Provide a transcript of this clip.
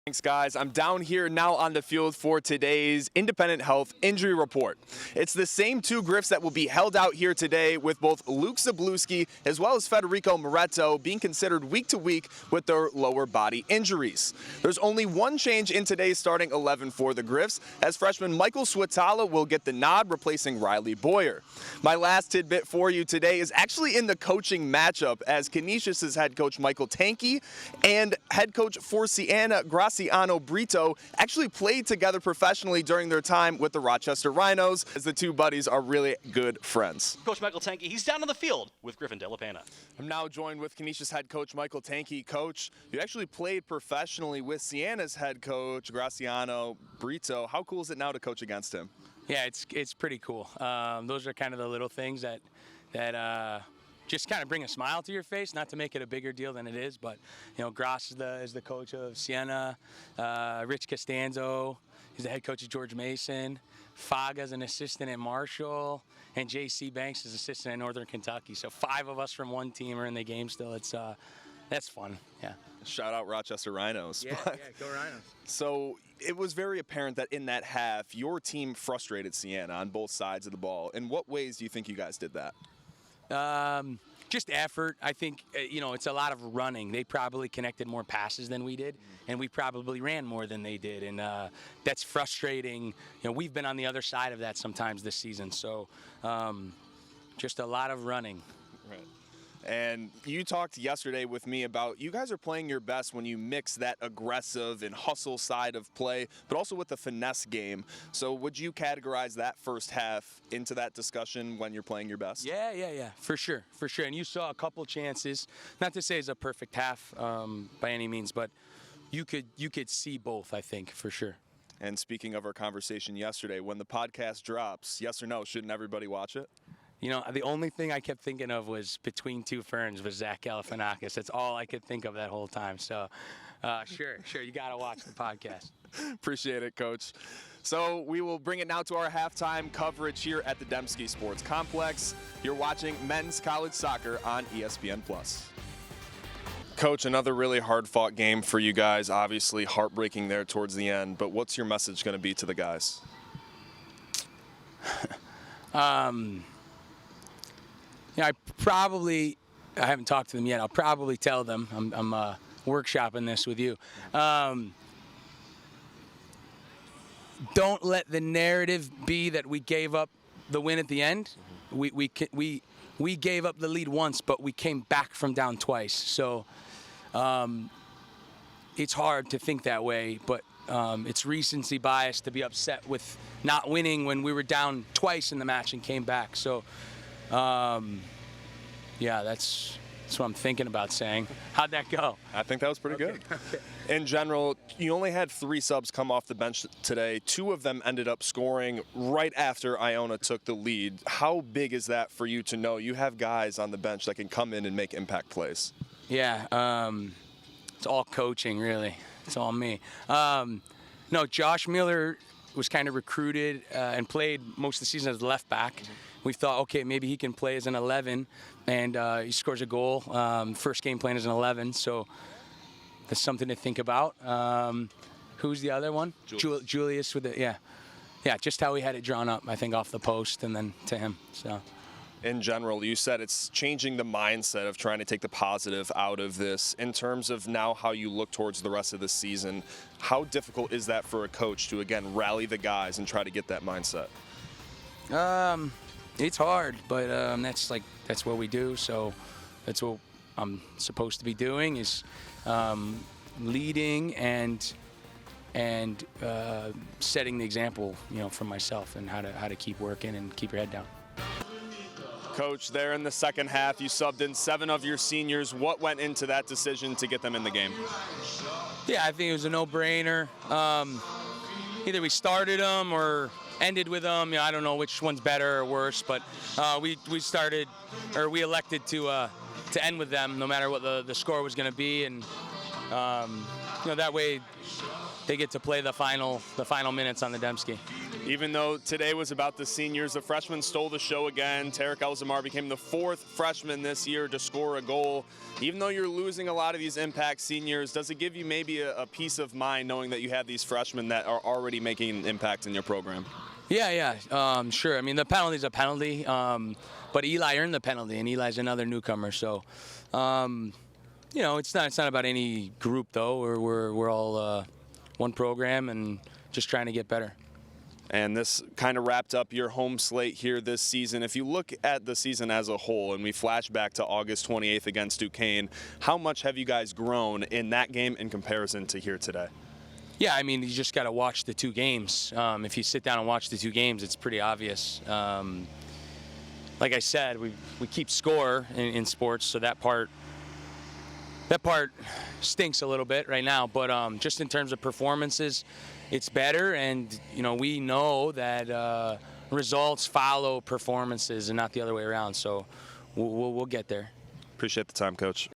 Thanks, guys. I'm down here now on the field for today's Independent Health Injury Report. It's the same two Griffs that will be held out here today, with both Luke Zablewski as well as Federico Moretto being considered week to week with their lower body injuries. There's only one change in today's starting 11 for the Griffs, as freshman Michael Switala will get the nod, replacing Riley Boyer. My last tidbit for you today is actually in the coaching matchup, as Canisius' head coach Michael Tanke and head coach for Siena Graciano Brito actually played together professionally during their time with the Rochester Rhinos, as the two buddies are really good friends. Coach Michael Tanke, he's down on the field with Griffin De La Pena. I'm now joined with Canisius head coach Michael Tanke. Coach, you actually played professionally with Siena's head coach Graciano Brito. How cool is it now to coach against him? Yeah, it's pretty cool. Those are kind of the little things that just kind of bring a smile to your face, not to make it a bigger deal than it is, but Gras is the coach of Siena, Rich Costanzo, he's the head coach of George Mason, Faga's an assistant at Marshall, and J.C. Banks is assistant at Northern Kentucky. So 5 of us from one team are in the game still. That's fun, yeah. Shout out Rochester Rhinos. Yeah, go Rhinos. So it was very apparent that in that half, your team frustrated Siena on both sides of the ball. In what ways do you think you guys did that? Just effort. I think, it's a lot of running. They probably connected more passes than we did, and we probably ran more than they did, and that's frustrating. We've been on the other side of that sometimes this season, so just a lot of running. Right. And you talked yesterday with me about you guys are playing your best when you mix that aggressive and hustle side of play, but also with the finesse game. So would you categorize that first half into that discussion when you're playing your best? Yeah, for sure. And you saw a couple chances, not to say it's a perfect half by any means, but you could see both, I think, for sure. And speaking of our conversation yesterday, when the podcast drops, yes or no, shouldn't everybody watch it? The only thing I kept thinking of was Between Two Ferns with Zach Galifianakis. That's all I could think of that whole time. So, sure, you got to watch the podcast. Appreciate it, Coach. So we will bring it now to our halftime coverage here at the Dembski Sports Complex. You're watching men's college soccer on ESPN+. Coach, another really hard-fought game for you guys. Obviously heartbreaking there towards the end. But what's your message going to be to the guys? I haven't talked to them yet. I'll probably tell them. I'm workshopping this with you. Don't let the narrative be that we gave up the win at the end. We gave up the lead once, but we came back from down twice. So it's hard to think that way, but it's recency bias to be upset with not winning when we were down twice in the match and came back. So. Yeah, that's what I'm thinking about saying. How'd that go? I think that was pretty good. Okay. In general, you only had 3 subs come off the bench today. 2 of them ended up scoring right after Iona took the lead. How big is that for you to know you have guys on the bench that can come in and make impact plays? Yeah, it's all coaching, really. It's all me. No, Josh Miller was kind of recruited and played most of the season as a left back. We thought, okay, maybe he can play as an 11, and he scores a goal. First game playing as an 11, so that's something to think about. Who's the other one? Julius with the yeah, just how we had it drawn up, I think, off the post and then to him. So. In general, you said it's changing the mindset of trying to take the positive out of this. In terms of now how you look towards the rest of the season, how difficult is that for a coach to, again, rally the guys and try to get that mindset? It's hard, but that's what we do. So that's what I'm supposed to be doing, is leading and setting the example, for myself, and how to keep working and keep your head down. Coach, there in the second half, you subbed in 7 of your seniors. What went into that decision to get them in the game? Yeah, I think it was a no-brainer. Either we started them or ended with them. I don't know which one's better or worse, but we elected to end with them, no matter what the score was going to be, and that way they get to play the final minutes on the Dembski. Even though today was about the seniors, the freshmen stole the show again. Tarek Elzamar became the 4th freshman this year to score a goal. Even though you're losing a lot of these impact seniors, does it give you maybe a peace of mind knowing that you have these freshmen that are already making an impact in your program? Yeah, sure. I mean, the penalty's a penalty, but Eli earned the penalty, and Eli's another newcomer. So, it's not about any group though. We're all one program and just trying to get better. And this kind of wrapped up your home slate here this season. If you look at the season as a whole and we flash back to August 28th against Duquesne, how much have you guys grown in that game in comparison to here today? Yeah, I mean, you just got to watch the 2 games. If you sit down and watch the 2 games, it's pretty obvious. Like I said, we keep score in sports, so that part stinks a little bit right now. But just in terms of performances, it's better, and we know that results follow performances and not the other way around. So we'll get there. Appreciate the time, Coach.